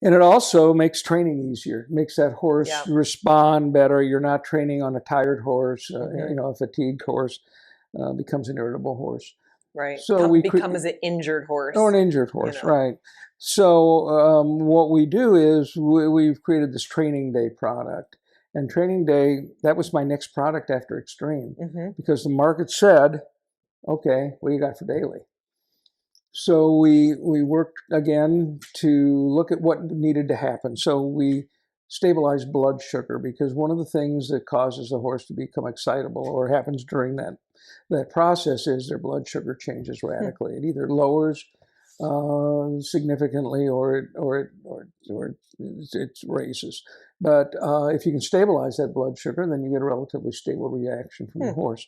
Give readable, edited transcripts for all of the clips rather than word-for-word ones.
And it also makes training easier. It makes that horse Yep. respond better. You're not training on a tired horse. Mhm. A fatigued horse becomes an irritable horse. Right. So we Becomes an injured horse. or an injured horse, you know. right? So what we do is we've created this training day product. And training day, that was my next product after Extreme, because the market said, okay, what do you got for daily? So we worked again to look at what needed to happen. So we stabilized blood sugar, because one of the things that causes a horse to become excitable, or happens during that process, is their blood sugar changes radically. It either lowers significantly, or it raises. But if you can stabilize that blood sugar, then you get a relatively stable reaction from the horse.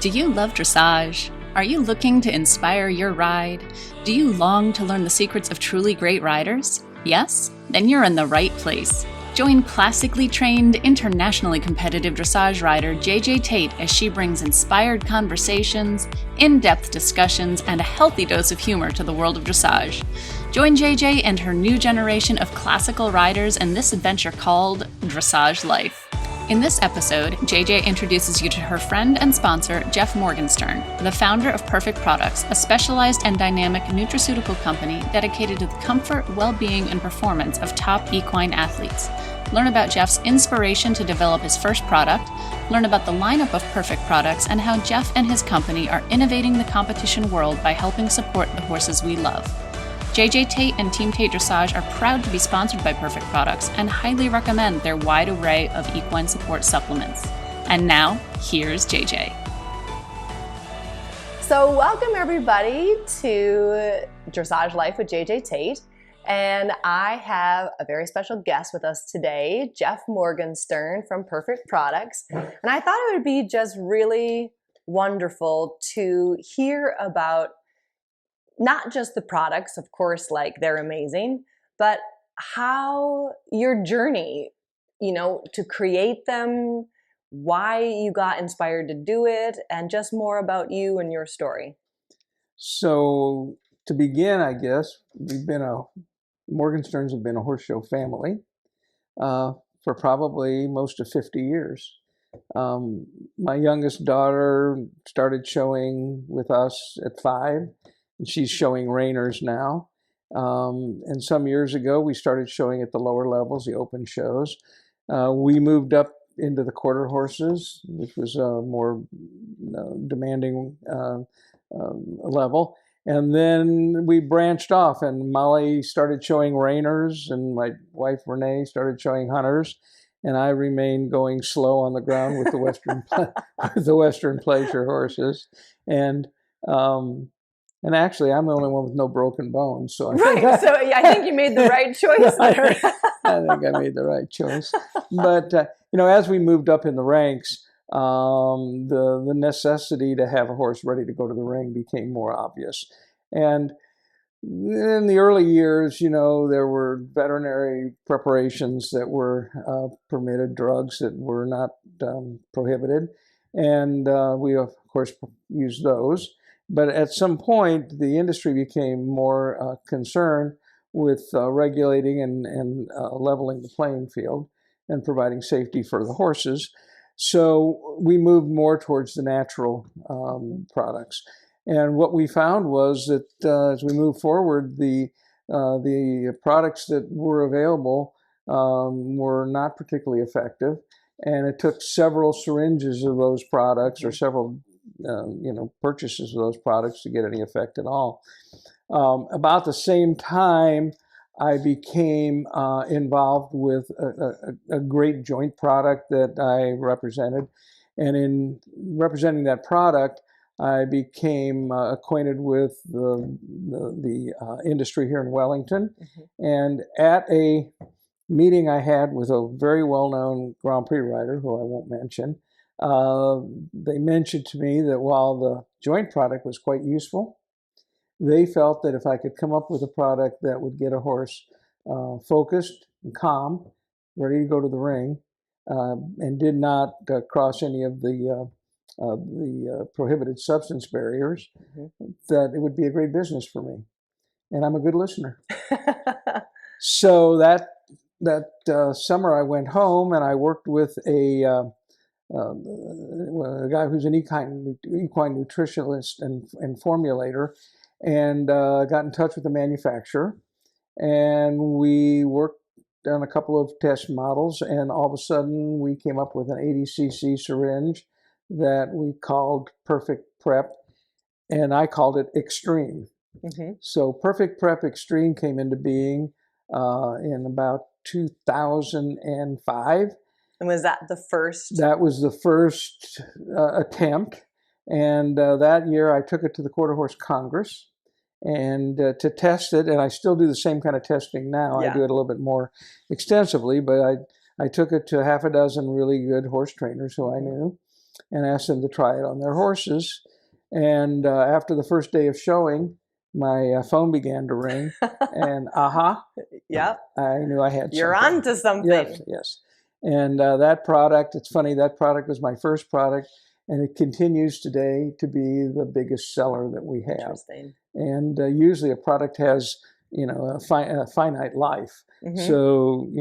Do you love dressage? Are you looking to inspire your ride? Do you long to learn the secrets of truly great riders? Yes? Then you're in the right place. Join classically trained, internationally competitive dressage rider JJ Tate as she brings inspired conversations, in-depth discussions, and a healthy dose of humor to the world of dressage. Join JJ and her new generation of classical riders in this adventure called Dressage Life. In this episode, JJ introduces you to her friend and sponsor, Jeff Morgenstern, the founder of Perfect Products, a specialized and dynamic nutraceutical company dedicated to the comfort, well-being, and performance of top equine athletes. Learn about Jeff's inspiration to develop his first product, learn about the lineup of Perfect Products, and how Jeff and his company are innovating the competition world by helping support the horses we love. JJ Tate and Team Tate Dressage are proud to be sponsored by Perfect Products and highly recommend their wide array of equine support supplements. And now, here's JJ. So welcome everybody to Dressage Life with JJ Tate. And I have a very special guest with us today, Jeff Morgenstern from Perfect Products. And I thought it would be just really wonderful to hear about not just the products, of course, like they're amazing, but how your journey, to create them, why you got inspired to do it, and just more about you and your story. So to begin, I guess, Morgensterns have been a horse show family for probably most of 50 years. My youngest daughter started showing with us at 5. And she's showing reiners now. And some years ago, we started showing at the lower levels, the open shows. We moved up into the quarter horses, which was a more demanding level. And then we branched off, and Molly started showing reiners, and my wife Renee started showing hunters. And I remained going slow on the ground with the Western pleasure horses. And actually, I'm the only one with no broken bones. So I think you made the right choice there. I think I made the right choice. But as we moved up in the ranks, the necessity to have a horse ready to go to the ring became more obvious. And in the early years, there were veterinary preparations that were permitted, drugs that were not prohibited, and we of course used those. But at some point, the industry became more concerned with regulating and leveling the playing field and providing safety for the horses. So we moved more towards the natural products. And what we found was that as we moved forward, the products that were available were not particularly effective. And it took several syringes of those products, or several purchases of those products to get any effect at all. About the same time, I became involved with a great joint product that I represented. And in representing that product, I became acquainted with the industry here in Wellington. And at a meeting I had with a very well-known Grand Prix rider, who I won't mention, they mentioned to me that while the joint product was quite useful, they felt that if I could come up with a product that would get a horse focused and calm, ready to go to the ring, and did not cross any of the prohibited substance barriers, that it would be a great business for me. And I'm a good listener. So that summer I went home and I worked with a guy who's an equine nutritionist and formulator, and got in touch with the manufacturer, and we worked on a couple of test models, and all of a sudden we came up with an 80cc syringe that we called Perfect Prep, and I called it Extreme. Mm-hmm. So Perfect Prep Extreme came into being in about 2005. And was that the first? That was the first attempt. And that year I took it to the Quarter Horse Congress and to test it. And I still do the same kind of testing now. Yeah. I do it a little bit more extensively, but I took it to half a dozen really good horse trainers who I knew and asked them to try it on their horses. And after the first day of showing, my phone began to ring, and Yep. I knew I had You're something. onto something. Yes, yes. And that product, it's funny, that product was my first product, and it continues today to be the biggest seller that we have. Interesting. And usually a product has, a finite life. Mm-hmm. So,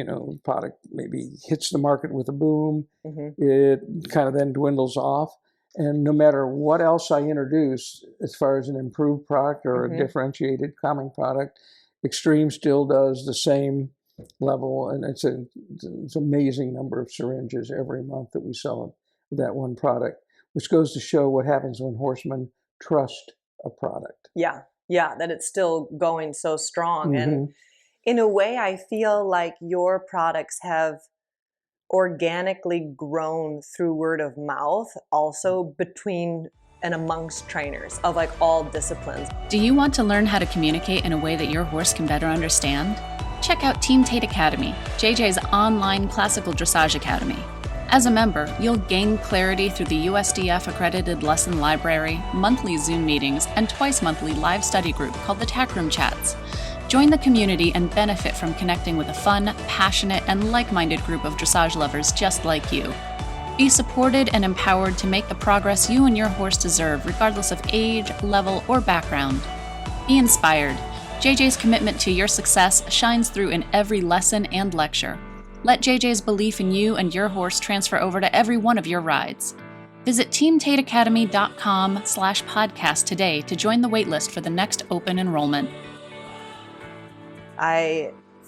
product maybe hits the market with a boom, it kind of then dwindles off. And no matter what else I introduce, as far as an improved product or a differentiated calming product, Extreme still does the same level. And it's an amazing number of syringes every month that we sell of that one product, which goes to show what happens when horsemen trust a product. Yeah, that it's still going so strong. And in a way, I feel like your products have organically grown through word of mouth, also between and amongst trainers of like all disciplines. Do you want to learn how to communicate in a way that your horse can better understand? Check out Team Tate Academy, JJ's online classical dressage academy. As a member, you'll gain clarity through the USDF accredited lesson library, monthly Zoom meetings, and twice monthly live study group called the Tack Room Chats. Join the community and benefit from connecting with a fun, passionate, and like-minded group of dressage lovers just like you. Be supported and empowered to make the progress you and your horse deserve, regardless of age, level, or background. Be inspired. JJ's commitment to your success shines through in every lesson and lecture. Let JJ's belief in you and your horse transfer over to every one of your rides. Visit teamtateacademy.com/podcast today to join the waitlist for the next open enrollment.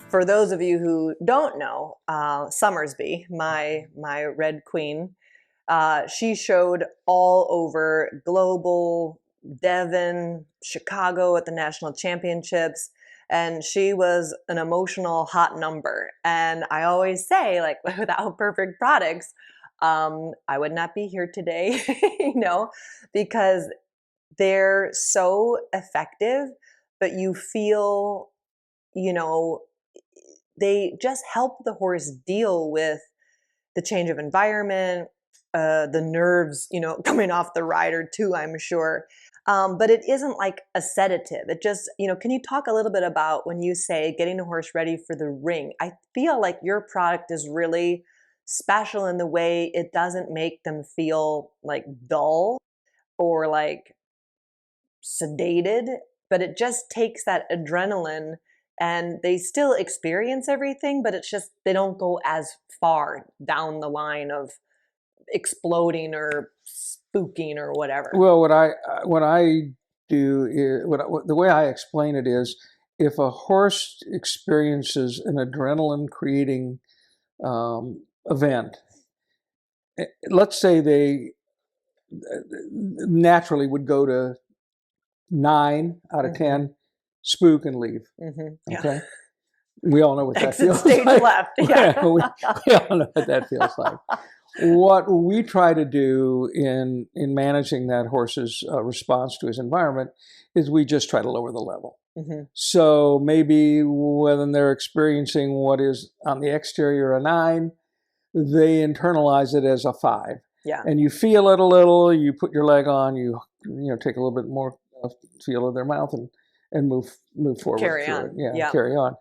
For those of you who don't know, Summersby, my red queen, she showed all over global, Devon, Chicago at the national championships, and she was an emotional hot number. And I always say, like, without perfect products, I would not be here today, because they're so effective, but you feel, they just help the horse deal with the change of environment, the nerves, coming off the rider too, I'm sure. But it isn't like a sedative. It just, can you talk a little bit about when you say getting a horse ready for the ring? I feel like your product is really special in the way it doesn't make them feel like dull or like sedated, but it just takes that adrenaline and they still experience everything, but it's just they don't go as far down the line of exploding or spooking or whatever. Well, what I do is the way I explain it is, if a horse experiences an adrenaline creating event, let's say they naturally would go to 9 out of 10, spook and leave. Yeah. Okay, we all know what that Exit feels stage like. left. Yeah. we all know what that feels like. What we try to do in managing that horse's response to his environment is we just try to lower the level. So maybe when they're experiencing what is on the exterior a 9, they internalize it as a 5. Yeah. And you feel it a little, you put your leg on, you take a little bit more feel of their mouth and move forward. Carry through on. it. Yeah, carry on.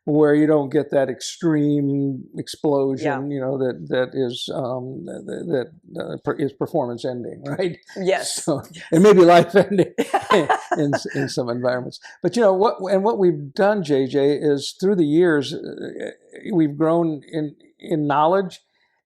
where you don't get that extreme explosion, Yeah. that is performance ending, right? Yes. So it may be life ending in some environments. But what we've done, JJ, is through the years we've grown in knowledge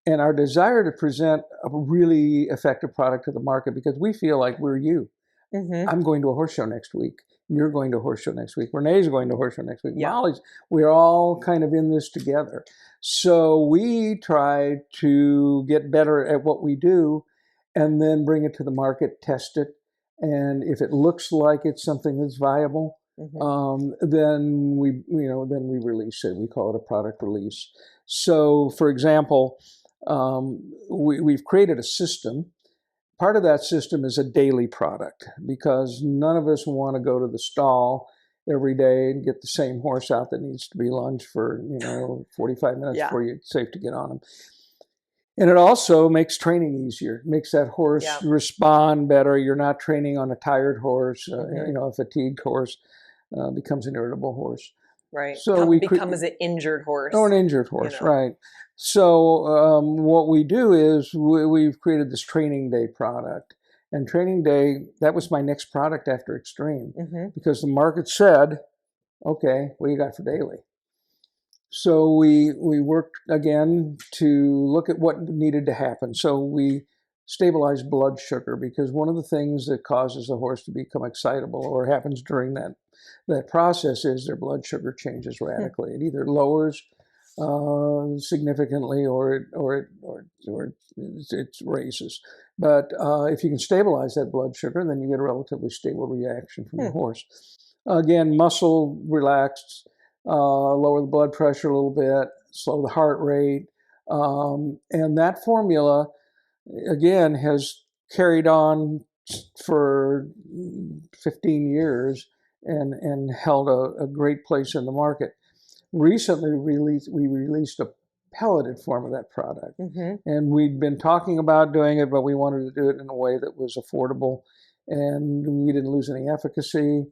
and our desire to present a really effective product to the market, because we feel like we're you. Mm-hmm. I'm going to a horse show next week. You're going to a horse show next week. Renee's going to a horse show next week. Yeah. Molly's. We're all kind of in this together. So we try to get better at what we do and then bring it to the market, test it. And if it looks like it's something that's viable, then we release it. We call it a product release. So, for example, we've created a system. Part of that system is a daily product, because none of us want to go to the stall every day and get the same horse out that needs to be lunged for 45 minutes Yeah. before it's safe to get on him. And it also makes training easier, makes that horse Yeah. respond better. You're not training on a tired horse, a fatigued horse becomes an irritable horse. Right. So becomes an injured horse. Or an injured horse, right. So what we do is we've created this training day product. And training day, that was my next product after Extreme, because the market said, okay, what do you got for daily? So we worked again to look at what needed to happen. So we stabilized blood sugar, because one of the things that causes a horse to become excitable, or happens during that process, is their blood sugar changes radically. It either lowers significantly or it raises. But if you can stabilize that blood sugar, then you get a relatively stable reaction from the horse. Again, muscle relaxed, lower the blood pressure a little bit, slow the heart rate. And that formula, again, has carried on for 15 years and held a great place in the market. Recently, we released a pelleted form of that product. And we'd been talking about doing it, but we wanted to do it in a way that was affordable, and we didn't lose any efficacy.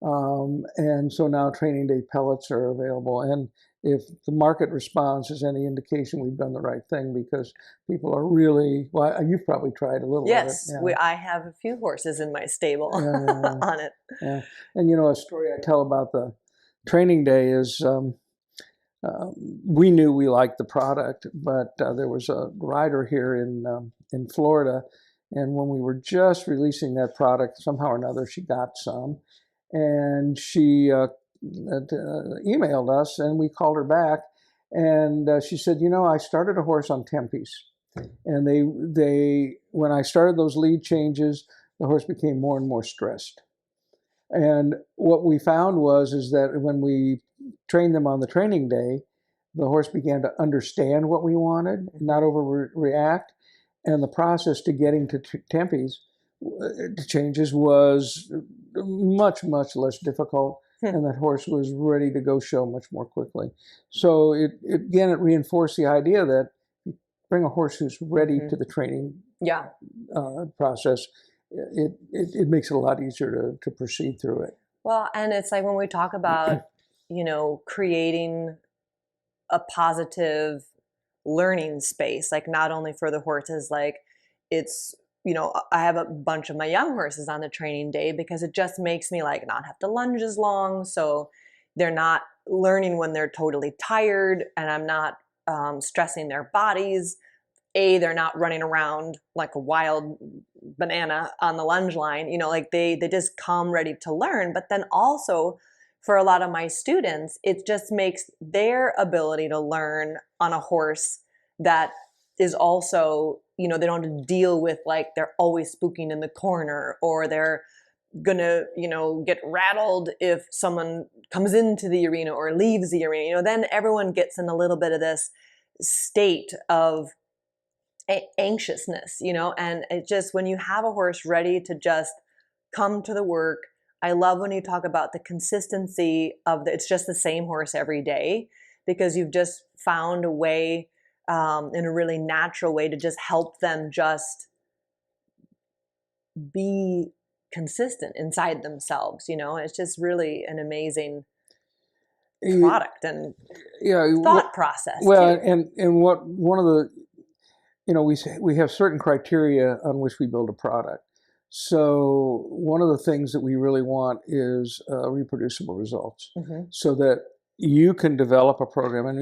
And so now training day pellets are available. And if the market response is any indication, we've done the right thing, because people are really, well, you've probably tried a little of it. Yes, I have a few horses in my stable on it. Yeah. And a story I tell about the training day is we knew we liked the product, but there was a rider here in Florida, and when we were just releasing that product, somehow or another, she got some, and she emailed us, and we called her back, and she said, I started a horse on Tempe's, and they when I started those lead changes, the horse became more and more stressed. And what we found is that when we trained them on the training day, the horse began to understand what we wanted, not overreact. And the process to getting to Tempe's changes was much, much less difficult. And that horse was ready to go show much more quickly. So it reinforced the idea that bring a horse who's ready to the training process. It makes it a lot easier to proceed through it. Well, and it's like when we talk about, creating a positive learning space, like not only for the horses, like it's, I have a bunch of my young horses on the training day, because it just makes me like not have to lunge as long. So they're not learning when they're totally tired, and I'm not stressing their bodies. They're not running around like a wild banana on the lunge line, like they just come ready to learn. But then also for a lot of my students, it just makes their ability to learn on a horse that is also, they don't have to deal with like they're always spooking in the corner, or they're gonna, get rattled if someone comes into the arena or leaves the arena. Then everyone gets in a little bit of this state of anxiousness, and it just, when you have a horse ready to just come to the work. I love when you talk about the consistency of it's just the same horse every day, because you've just found a way, in a really natural way, to just help them just be consistent inside themselves. It's just really an amazing product and thought process well, too. and what one of the, we have certain criteria on which we build a product. So one of the things that we really want is reproducible results, so that you can develop a program. And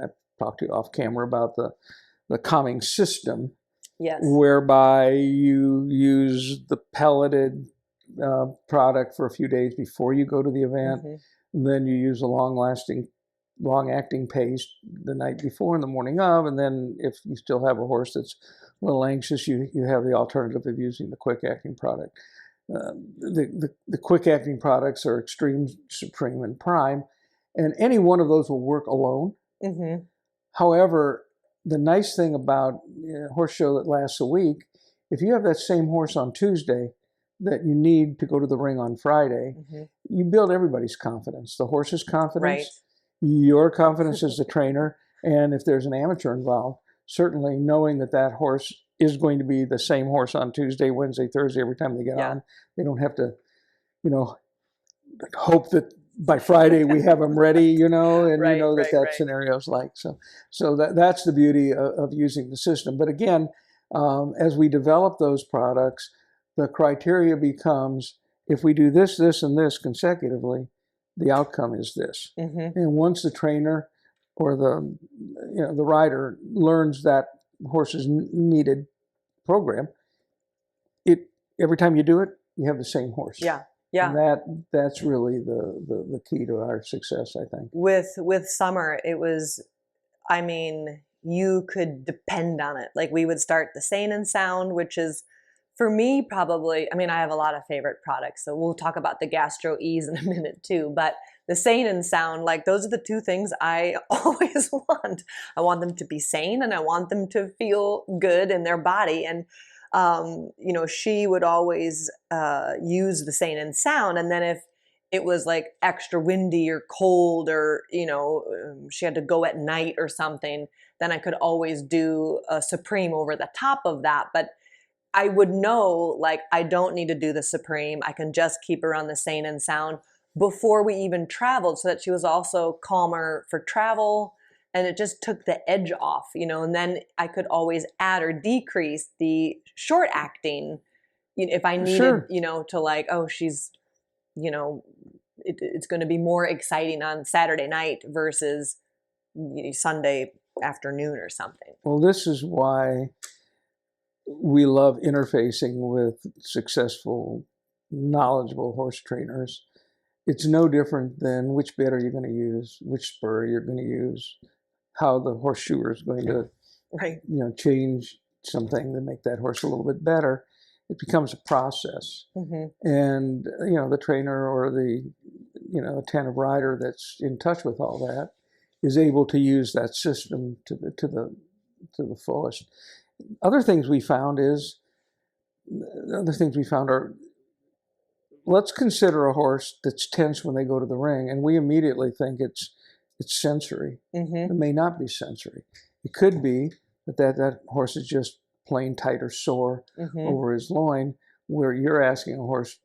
I've talked to you off camera about the calming system, yes, whereby you use the pelleted product for a few days before you go to the event. Then you use a long-acting paste the night before and the morning of, and then if you still have a horse that's a little anxious, you have the alternative of using the quick-acting product. The quick-acting products are Extreme, Supreme, and Prime, and any one of those will work alone. However, the nice thing about a horse show that lasts a week, if you have that same horse on Tuesday that you need to go to the ring on Friday, you build everybody's confidence. The horse's confidence, your confidence as the trainer, and if there's an amateur involved, certainly knowing that horse is going to be the same horse on Tuesday, Wednesday, Thursday, every time they get on. They don't have to, hope that by Friday we have them ready, and that scenario's like. So that's the beauty of using the system. But again, as we develop those products, the criteria becomes, if we do this, this, and this consecutively, the outcome is this. And once the trainer or the rider learns that horse's needed program, every time you do it, you have the same horse. And that's really the key to our success, I think. With Summer, it was, you could depend on it. Like, we would start the Sane and Sound, which is, for me, probably, I have a lot of favorite products, so we'll talk about the Gastroeas in a minute too, but the Sane and Sound, like, those are the two things I always want. I want them to be sane, and I want them to feel good in their body. And, she would always use the Sane and Sound, and then if it was like extra windy or cold, or, she had to go at night or something, then I could always do a Supreme over the top of that. But I would know, like, I don't need to do the Supreme. I can just keep her on the Sane and Sound before we even traveled, so that she was also calmer for travel, and it just took the edge off, and then I could always add or decrease the short acting, if I needed, to, like, oh, she's, it's going to be more exciting on Saturday night versus Sunday afternoon or something. Well, this is why we love interfacing with successful, knowledgeable horse trainers. It's no different than which bit are you going to use, which spur you're going to use, how the horseshoer is going to, change something to make that horse a little bit better. It becomes a process. And, the trainer or the, attentive rider that's in touch with all that is able to use that system to the fullest. Other things we found are, let's consider a horse that's tense when they go to the ring, and we immediately think it's sensory. It may not be sensory. It could be that horse is just plain tight or sore over his loin, where you're asking a horse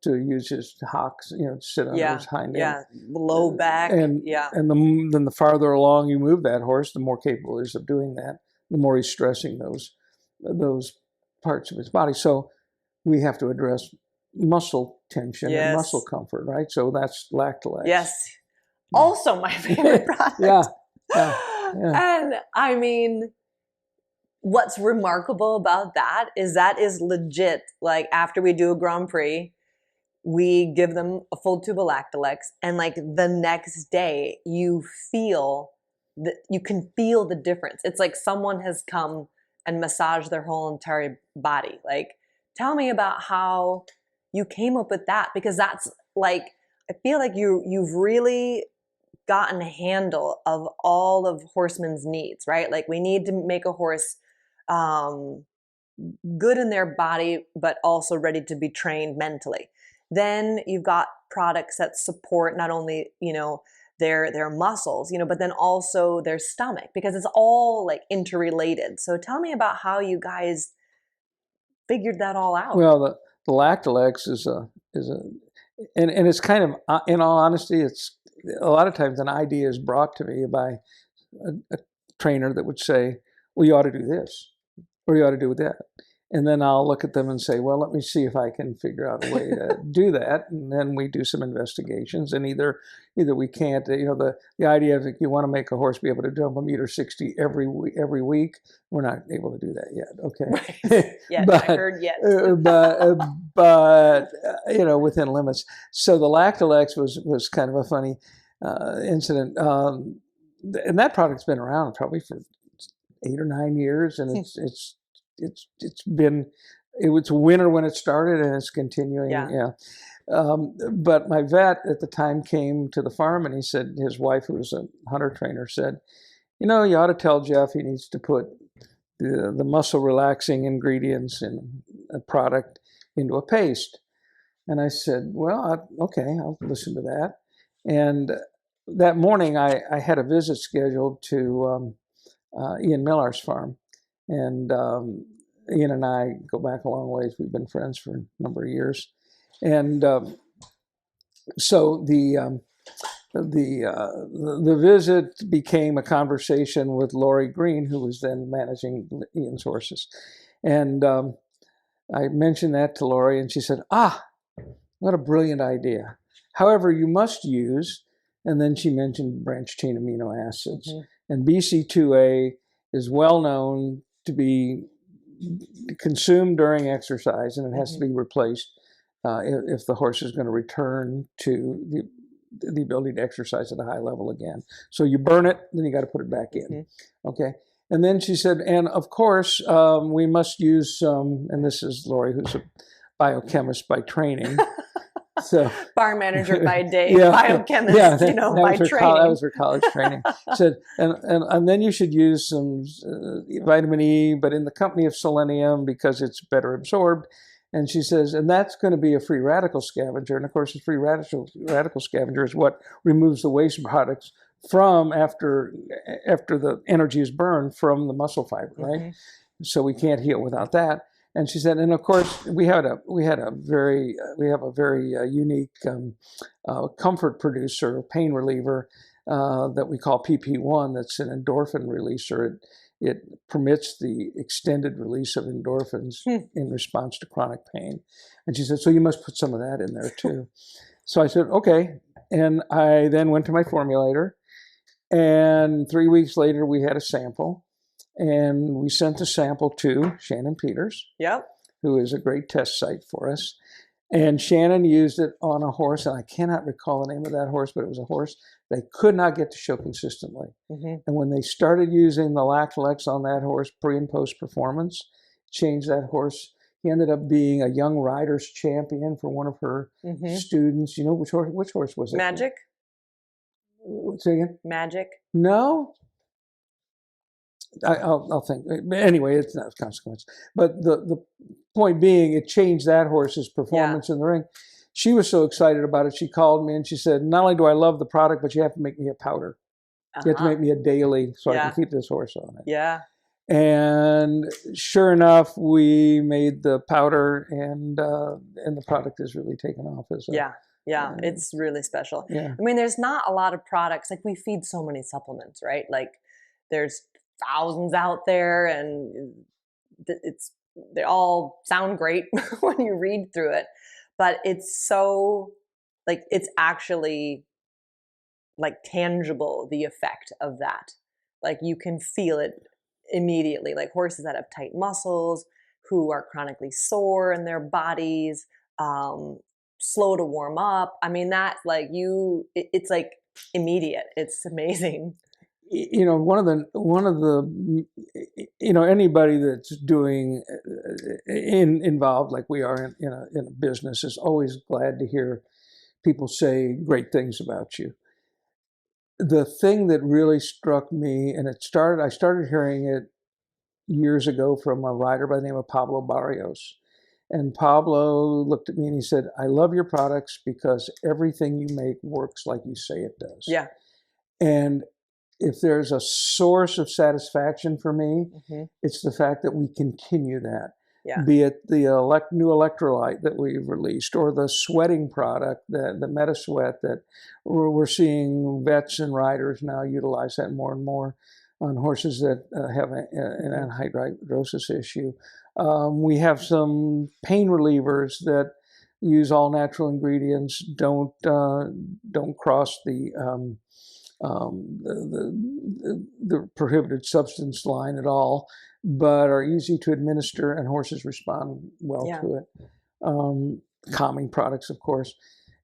to use his hocks, to sit on his hind end. Low back. And then the farther along you move that horse, the more capable he is of doing that, the more he's stressing those parts of his body. So we have to address muscle tension and muscle comfort, right? So that's Lactalex. Yes. Also my favorite product. And what's remarkable about that is legit. Like, after we do a Grand Prix, we give them a full tube of Lactalex, and like the next day you can feel the difference. It's like someone has come and massaged their whole entire body. Like, tell me about how you came up with that, because that's, like, I feel like you've really gotten a handle of all of horsemen's needs, right? Like, we need to make a horse good in their body, but also ready to be trained mentally. Then you've got products that support not only, their muscles, but then also their stomach, because it's all like interrelated. So tell me about how you guys figured that all out. Well, the Lactalex is and it's kind of, in all honesty, a lot of times an idea is brought to me by a trainer that would say, well, you ought to do this, or you ought to do that. And then I'll look at them and say, well, let me see if I can figure out a way to do that. And then we do some investigations, and either we can't, the idea of you want to make a horse be able to jump 1.60 meters every week. We're not able to do that yet. Okay. Right. Yeah, I heard yet. but within limits. So the Lactalex was kind of a funny incident. And that product's been around probably for 8 or 9 years, and it was winter when it started, and it's continuing. Yeah. But my vet at the time came to the farm, and he said, his wife, who was a hunter trainer, said, you ought to tell Jeff he needs to put the muscle relaxing ingredients in a product into a paste. And I said, well, okay, I'll listen to that. And that morning I had a visit scheduled to Ian Millar's farm. And Ian and I go back a long ways. We've been friends for a number of years. And so the visit became a conversation with Lori Green, who was then managing Ian's horses. And I mentioned that to Lori, and she said, what a brilliant idea. However, you must use, and then she mentioned branched chain amino acids. Mm-hmm. And BC2A is well known to be consumed during exercise, and it has to be replaced if the horse is going to return to the ability to exercise at a high level again. So you burn it, then you got to put it back in. Mm-hmm. Okay. And then she said, and of course, we must use some, and this is Lori, who's a biochemist by training. So bar manager by day, biochemist, by training. That was her college training. Said, and then you should use some vitamin E, but in the company of selenium because it's better absorbed. And she says, and that's going to be a free radical scavenger. And of course, a free radical scavenger is what removes the waste products from after the energy is burned from the muscle fiber, right? Mm-hmm. So we can't heal without that. And she said, and of course, we have a very unique comfort producer, pain reliever that we call PP1. That's an endorphin releaser. It permits the extended release of endorphins in response to chronic pain. And she said, so you must put some of that in there too. So I said, okay. And I then went to my formulator, and 3 weeks later we had a sample. And we sent the sample to Shannon Peters, who is a great test site for us. And Shannon used it on a horse, and I cannot recall the name of that horse, but it was a horse they could not get to show consistently. Mm-hmm. And when they started using the Lactalex on that horse pre and post performance, changed that horse. He ended up being a young rider's champion for one of her students. You know, which horse was it? Magic? Say again? Magic? No. I'll think. Anyway, it's not a consequence. But the point being, it changed that horse's performance in the ring. She was so excited about it, she called me and she said, not only do I love the product, but you have to make me a powder. You have to make me a daily so I can keep this horse on it. Yeah. And sure enough, we made the powder, and the product has really taken off as well. Yeah, it's really special. Yeah. I mean, there's not a lot of products. Like, we feed so many supplements, right? Like, there's thousands out there, and they all sound great when you read through it, but it's so, like, it's actually like tangible, the effect of that. Like, you can feel it immediately. Like, horses that have tight muscles, who are chronically sore in their bodies, slow to warm up. I mean, that, like, it's like immediate. It's amazing. You know, one of the anybody that's doing involved like we are in a business is always glad to hear people say great things about you. The thing that really struck me, and I started hearing it years ago from a rider by the name of Pablo Barrios. And Pablo looked at me and he said, I love your products because everything you make works like you say it does. Yeah. And if there's a source of satisfaction for me, it's the fact that we continue that. Yeah. be it the new electrolyte that we've released, or the sweating product, the MetaSweat, that we're seeing vets and riders now utilize that more and more on horses that have an anhydrosis issue. We have some pain relievers that use all natural ingredients, don't cross the prohibited substance line at all, but are easy to administer, and horses respond well to it. Calming products, of course.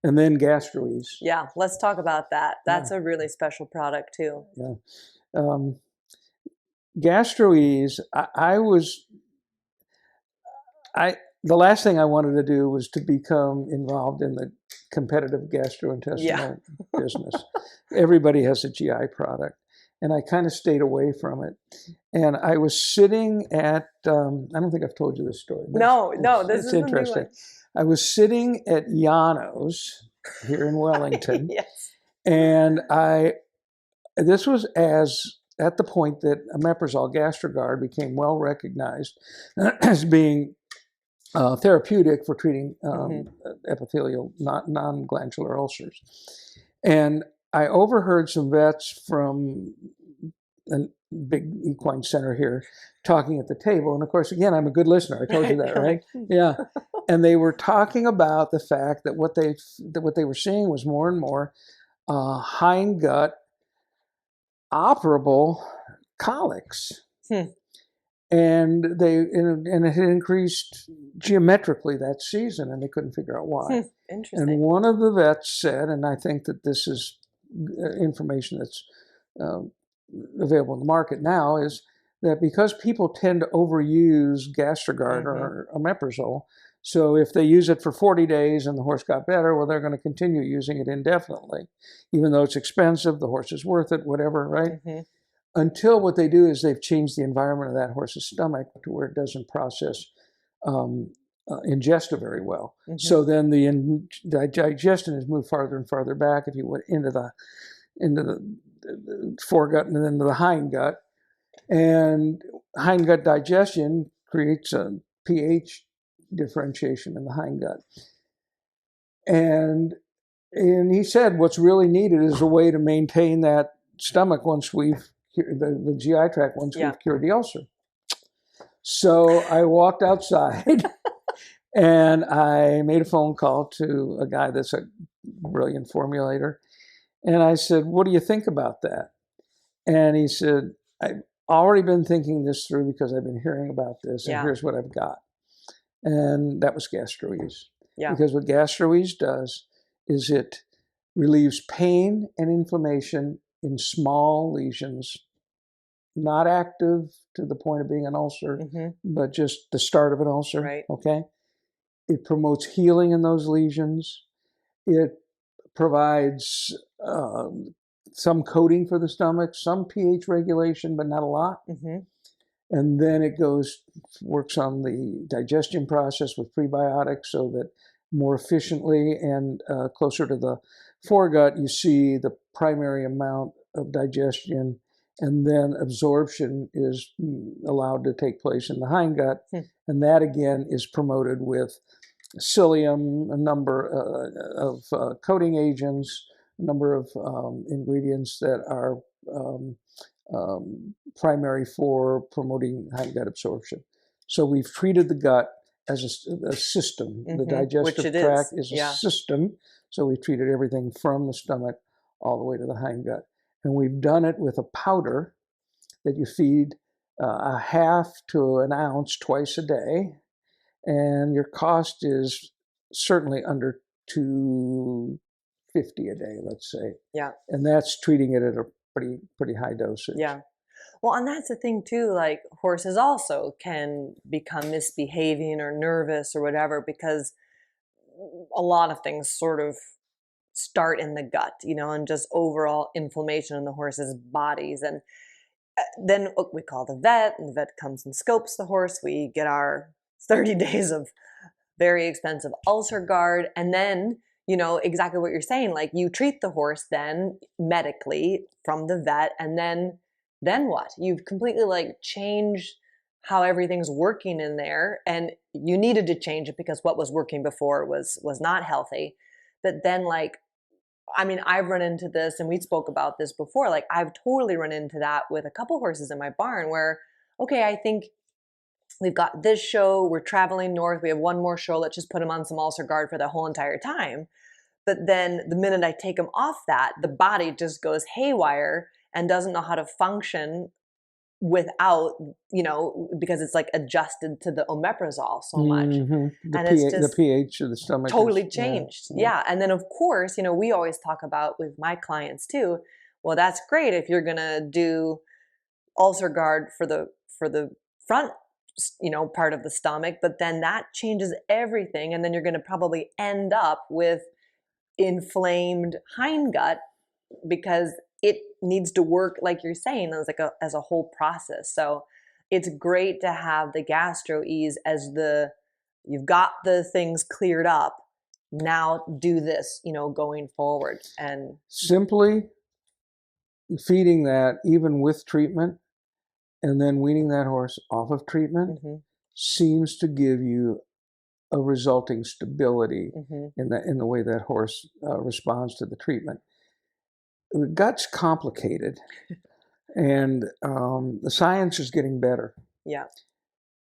And then Gastroeas. Yeah, let's talk about that. That's a really special product too. Yeah. Gastroeas, the last thing I wanted to do was to become involved in the competitive gastrointestinal business. Everybody has a GI product, and I kind of stayed away from it. And I was sitting at, I don't think I've told you this story. No, this is interesting. I was sitting at Yano's here in Wellington. Yes. And this was at the point that omeprazole Gastrogard became well recognized as being therapeutic for treating epithelial, non-glandular ulcers. And I overheard some vets from a big equine center here talking at the table. And of course, again, I'm a good listener. I told you that, right? Yeah. And they were talking about the fact that what they were seeing was more and more hindgut operable colics. And it had increased geometrically that season, and they couldn't figure out why. Interesting. And one of the vets said, and I think that this is information that's available in the market now, is that because people tend to overuse Gastrogard or omeprazole, so if they use it for 40 days and the horse got better, well, they're going to continue using it indefinitely, even though it's expensive, the horse is worth it, whatever, right? Until what they do is they've changed the environment of that horse's stomach to where it doesn't process ingesta very well. So then the digestion has moved farther and farther back, if you went into the foregut and then into the hindgut. And hindgut digestion creates a pH differentiation in the hindgut. And he said what's really needed is a way to maintain that stomach once we've the GI tract once we've cured the ulcer. So I walked outside and I made a phone call to a guy that's a brilliant formulator. And I said, what do you think about that? And he said, I've already been thinking this through because I've been hearing about this, and here's what I've got. And that was Gastroeas. Because what Gastroeas does is it relieves pain and inflammation in small lesions, not active to the point of being an ulcer, but just the start of an ulcer. Right. Okay. It promotes healing in those lesions. It provides some coating for the stomach, some pH regulation, but not a lot. And then it works on the digestion process with prebiotics so that more efficiently and closer to the foregut, you see the primary amount of digestion, and then absorption is allowed to take place in the hindgut. And that, again, is promoted with psyllium, a number of coating agents, a number of ingredients that are primary for promoting hindgut absorption. So we've treated the gut as a system. The digestive tract is a system. So we've treated everything from the stomach all the way to the hindgut. And we've done it with a powder that you feed a half to an ounce twice a day. And your cost is certainly under $250 a day, let's say. And that's treating it at a pretty high dosage. Well, and that's the thing too, like horses also can become misbehaving or nervous or whatever because a lot of things sort of start in the gut, and just overall inflammation in the horse's bodies. And then we call the vet, and the vet comes and scopes the horse. We get our 30 days of very expensive ulcer guard. And then, exactly what you're saying, like you treat the horse then medically from the vet, and then what? You've completely changed how everything's working in there, and you needed to change it because what was working before was not healthy. But then, like, I mean, I've run into this, and we spoke about this before. Like, I've totally run into that with a couple horses in my barn where, okay, I think we've got this show, we're traveling north, we have one more show, let's just put them on some ulcer guard for the whole entire time. But then the minute I take them off that, the body just goes haywire and doesn't know how to function without, because it's like adjusted to the omeprazole so much. And it's The just pH of the stomach totally is, changed. Yeah. And then of course, we always talk about with my clients too, well, that's great if you're going to do ulcer guard for the front, part of the stomach, but then that changes everything. And then you're going to probably end up with inflamed hindgut because it needs to work, like you're saying, as a whole process. So it's great to have the Gastroeas as you've got the things cleared up. Now do this, going forward. And simply feeding that even with treatment and then weaning that horse off of treatment seems to give you a resulting stability in the way that horse responds to the treatment. The gut's complicated, and the science is getting better. Yeah.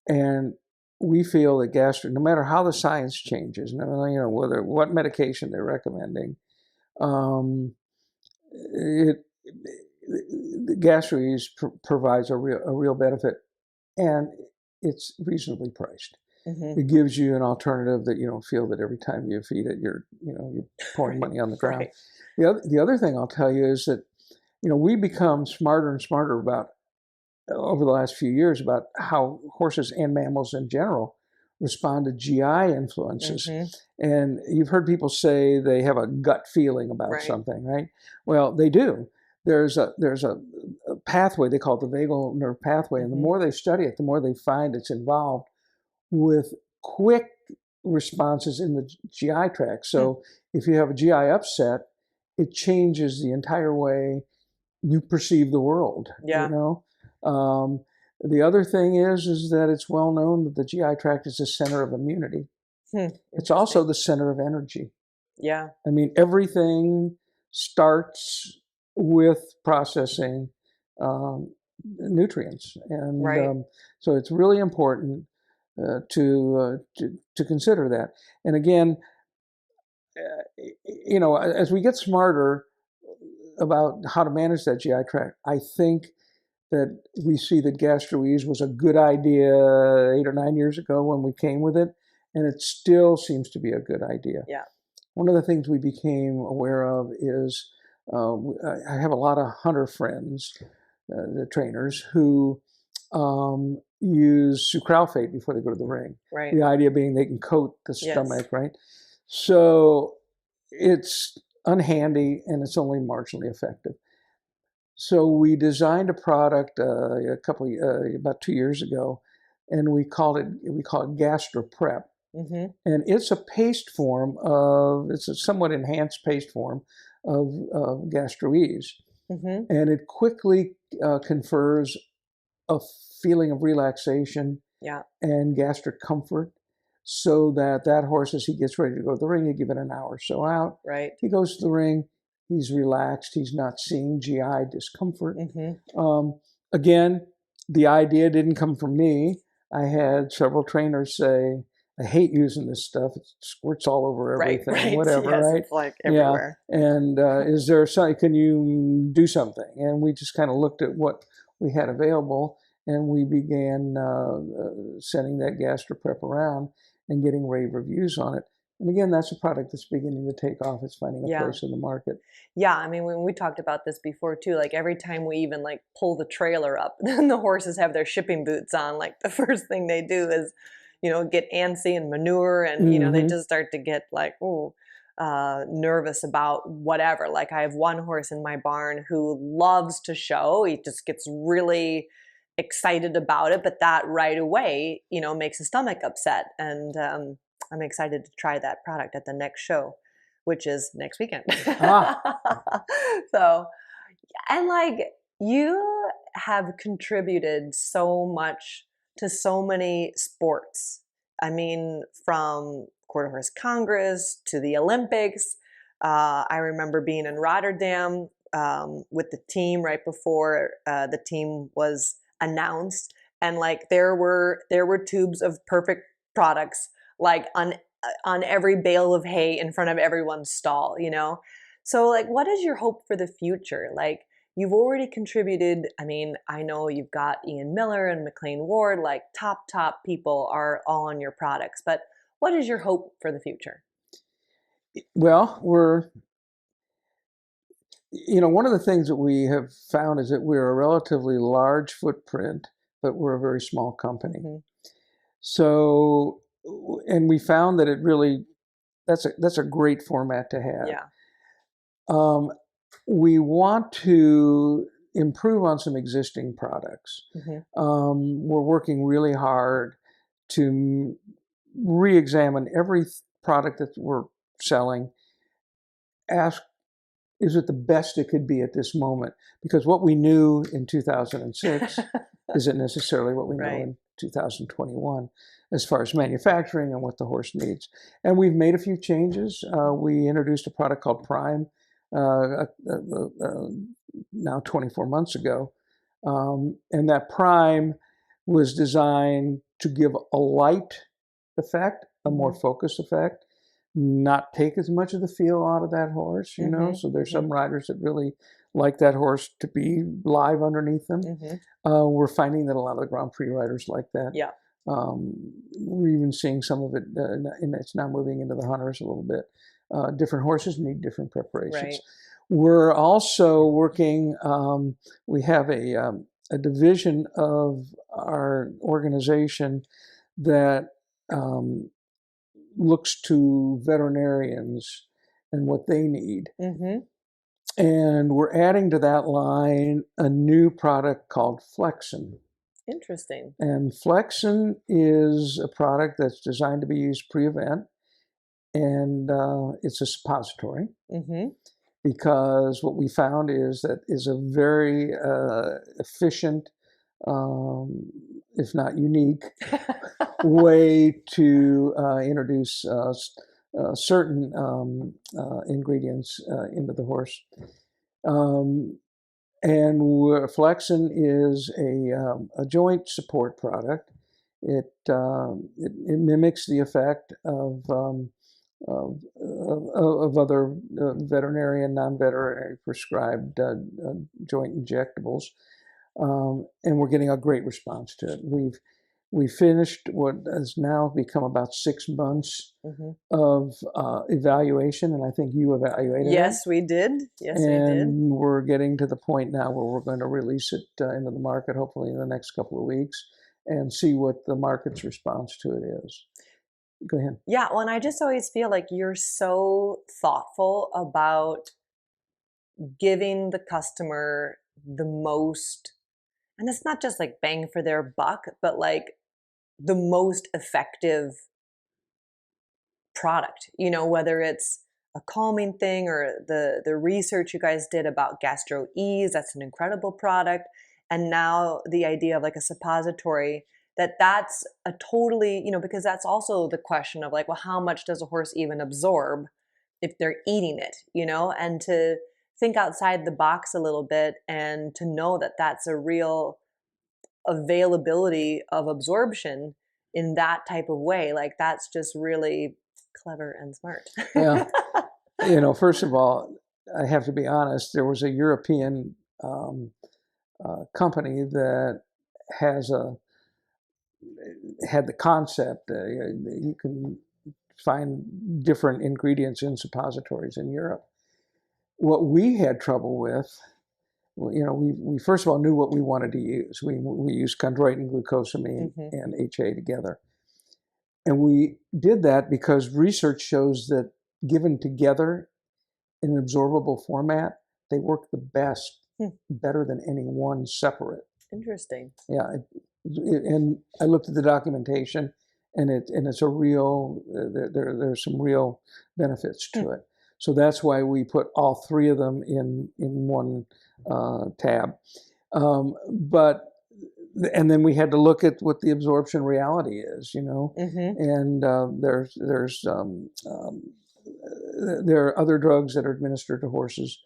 And we feel that no matter how the science changes, what medication they're recommending, the Gastroeas provides a real benefit, and it's reasonably priced. It gives you an alternative that you don't feel that every time you feed it, you're pouring money on the ground. Right. The other thing I'll tell you is that, we become smarter and smarter over the last few years about how horses and mammals in general respond to GI influences. And you've heard people say they have a gut feeling about something, right? Well, they do. There's a pathway, they call it the vagal nerve pathway, and the more they study it, the more they find it's involved with quick responses in the GI tract. So if you have a GI upset, it changes the entire way you perceive the world. Yeah. The other thing is that it's well known that the GI tract is the center of immunity. It's also the center of energy. Yeah. I mean, everything starts with processing nutrients, and so it's really important to consider that. And again, as we get smarter about how to manage that GI tract, I think that we see that Gastroeas was a good idea 8 or 9 years ago when we came with it, and it still seems to be a good idea. Yeah. One of the things we became aware of is I have a lot of hunter friends, the trainers, who use sucralfate before they go to the ring. Right. The idea being they can coat the stomach, right? So it's unhandy and it's only marginally effective. So we designed a product about 2 years ago, and we call it GastroPrep. And it's a paste form it's a somewhat enhanced paste form of Gastroeas. And it quickly confers a feeling of relaxation and gastric comfort, so that horse, as he gets ready to go to the ring, you give it an hour or so out. Right. He goes to the ring, he's relaxed, he's not seeing GI discomfort. Again, the idea didn't come from me. I had several trainers say, I hate using this stuff. It squirts all over everything, whatever, right? It's like everywhere. Yeah. And is there something, can you do something? And we just kind of looked at what we had available, and we began sending that GastroPrep around and getting rave reviews on it. And again, that's a product that's beginning to take off. It's finding a place in the market. Yeah, I mean, when we talked about this before too, like every time we even like pull the trailer up, then the horses have their shipping boots on. Like the first thing they do is, get antsy and manure, and they just start to get like, nervous about whatever. Like I have one horse in my barn who loves to show. He just gets really excited about it, but that right away, makes his stomach upset. And I'm excited to try that product at the next show, which is next weekend. So, and like you have contributed so much to so many sports. I mean, from Quarter Horse Congress to the Olympics. I remember being in Rotterdam with the team right before the team was announced, and like there were tubes of Perfect products like on every bale of hay in front of everyone's stall, you know? So like, what is your hope for the future? Like, you've already contributed. I mean, I know you've got Ian Miller and McLean Ward, like top people are all on your products, but what is your hope for the future? Well, one of the things that we have found is that we're a relatively large footprint, but we're a very small company. Mm-hmm. So, and we found that it really, that's a great format to have. Yeah. We want to improve on some existing products. Mm-hmm. We're working really hard to re-examine every product that we're selling, ask, is it the best it could be at this moment? Because what we knew in 2006 isn't necessarily what we know Right. in 2021 as far as manufacturing and what the horse needs. And we've made a few changes. We introduced a product called Prime now 24 months ago. And that Prime was designed to give a light effect, a more focused effect, not take as much of the feel out of that horse, you know. So there's some riders that really like that horse to be live underneath them. We're finding that a lot of the Grand Prix riders like that. Yeah. We're even seeing some of it, and it's now moving into the hunters a little bit. Different horses need different preparations. Right. We're also working, we have a division of our organization that looks to veterinarians and what they need. And we're adding to that line a new product called Flexin. Interesting. And Flexin is a product that's designed to be used pre-event, and it's a suppository. Because what we found is that is a very efficient, if not unique, way to introduce certain ingredients into the horse. And Flexin is a joint support product. It mimics the effect of other veterinarian, non-veterinary prescribed joint injectables, and we're getting a great response to it. We finished what has now become about 6 months of evaluation, and I think you evaluated it. Yes, we did. Yes, we did. And we're getting to the point now where we're going to release it into the market, hopefully in the next couple of weeks, and see what the market's response to it is. Go ahead. Yeah, well, and I just always feel like you're so thoughtful about giving the customer the most, and it's not just like bang for their buck, but like the most effective product, you know, whether it's a calming thing or the research you guys did about Gastroeas, that's an incredible product. And now the idea of like a suppository, that's a totally, you know, because that's also the question of like, well, how much does a horse even absorb if they're eating it, you know? And to think outside the box a little bit and to know that that's a real availability of absorption in that type of way, like that's just really clever and smart. Yeah. You know, first of all, I have to be honest, there was a European company that had the concept. You can find different ingredients in suppositories in Europe. What we had trouble with, you know, we first of all knew what we wanted to use. We used chondroitin, glucosamine, and HA together. And we did that because research shows that given together in an absorbable format, they work the best, better than any one separate. Interesting. Yeah, and I looked at the documentation, and it's a real. There's some real benefits to it. So that's why we put all 3 of them in one tab. But and then we had to look at what the absorption reality is, and there are other drugs that are administered to horses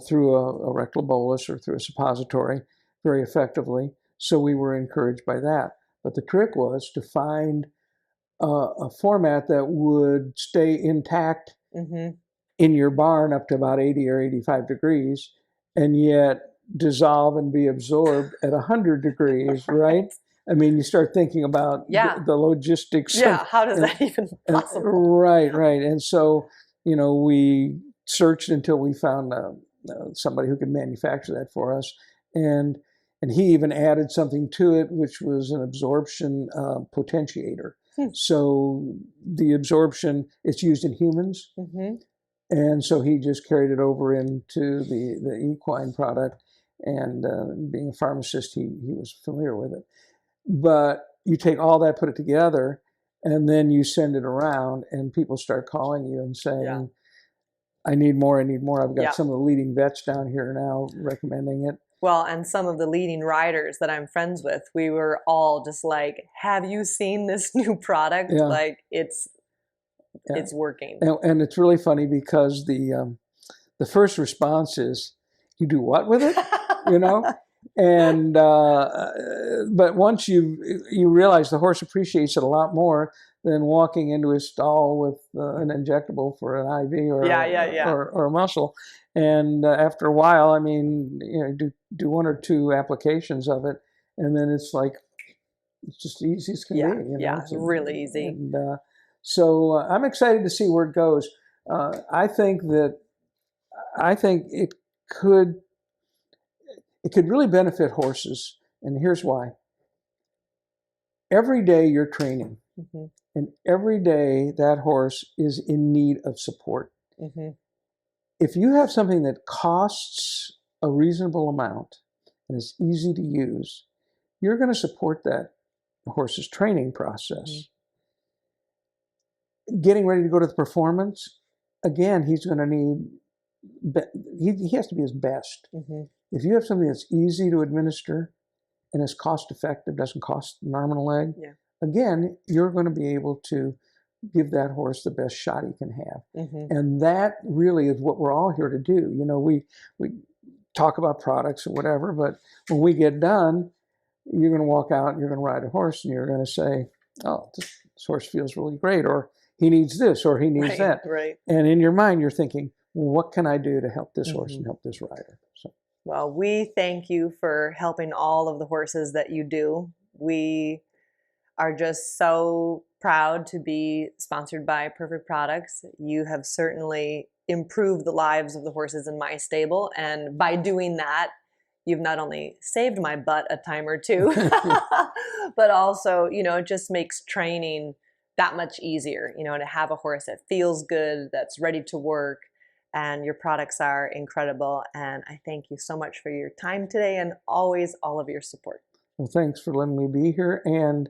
through a rectal bolus or through a suppository very effectively. So we were encouraged by that. But the trick was to find a format that would stay intact in your barn up to about 80 or 85 degrees, and yet dissolve and be absorbed at 100 degrees, right? I mean, you start thinking about the logistics. Yeah, how does that even possible? Right. And so, we searched until we found somebody who could manufacture that for us. And he even added something to it, which was an absorption potentiator. So the absorption, it's used in humans. And so he just carried it over into the equine product. And being a pharmacist, he was familiar with it. But you take all that, put it together, and then you send it around, and people start calling you and saying, I need more. I've got some of the leading vets down here now recommending it. Well, and some of the leading riders that I'm friends with, we were all just like, have you seen this new product? Yeah. Like, it's working. And it's really funny because the first response is, you do what with it? And but once you realize the horse appreciates it a lot more than walking into his stall with an injectable for an IV or a muscle. And after a while, I mean, do one or two applications of it, and then it's like it's just easy as can be. It's really easy. And so I'm excited to see where it goes. I think it could really benefit horses, and here's why. Every day you're training, and every day that horse is in need of support. If you have something that costs a reasonable amount and is easy to use, you're going to support that horse's training process. Getting ready to go to the performance, again, he's going to need, he has to be his best. If you have something that's easy to administer and is cost effective, doesn't cost an arm and a leg, again, you're going to be able to give that horse the best shot he can have. And that really is what we're all here to do. We talk about products or whatever, but when we get done, you're going to walk out and you're going to ride a horse and you're going to say, oh, this horse feels really great, or he needs this, or he needs that. Right. And in your mind, you're thinking, well, what can I do to help this horse and help this rider? So. Well, we thank you for helping all of the horses that you do. We are just so proud to be sponsored by Perfect Products. You have certainly improved the lives of the horses in my stable, and by doing that, you've not only saved my butt a time or two, but also, it just makes training that much easier, to have a horse that feels good, that's ready to work, and your products are incredible. And I thank you so much for your time today and always all of your support. Well, thanks for letting me be here and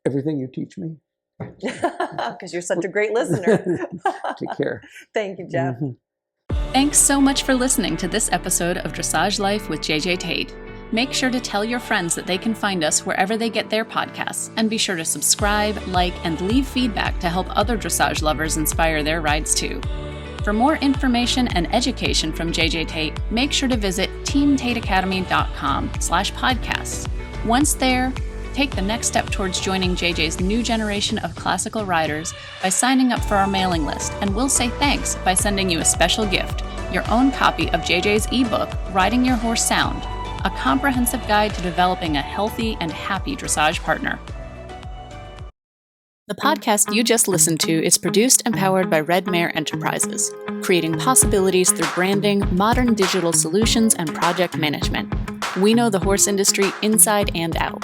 everything you teach me. Because you're such a great listener. Take care. Thank you, Jeff. Thanks so much for listening to this episode of Dressage Life with JJ Tate. Make sure to tell your friends that they can find us wherever they get their podcasts, and be sure to subscribe, like, and leave feedback to help other dressage lovers inspire their rides too. For more information and education from JJ Tate, make sure to visit teamtateacademy.com/podcasts. Once there, take the next step towards joining JJ's new generation of classical riders by signing up for our mailing list, and we'll say thanks by sending you a special gift, your own copy of JJ's ebook, Riding Your Horse Sound, a comprehensive guide to developing a healthy and happy dressage partner. The podcast you just listened to is produced and powered by Red Mare Enterprises, creating possibilities through branding, modern digital solutions, and project management. We know the horse industry inside and out.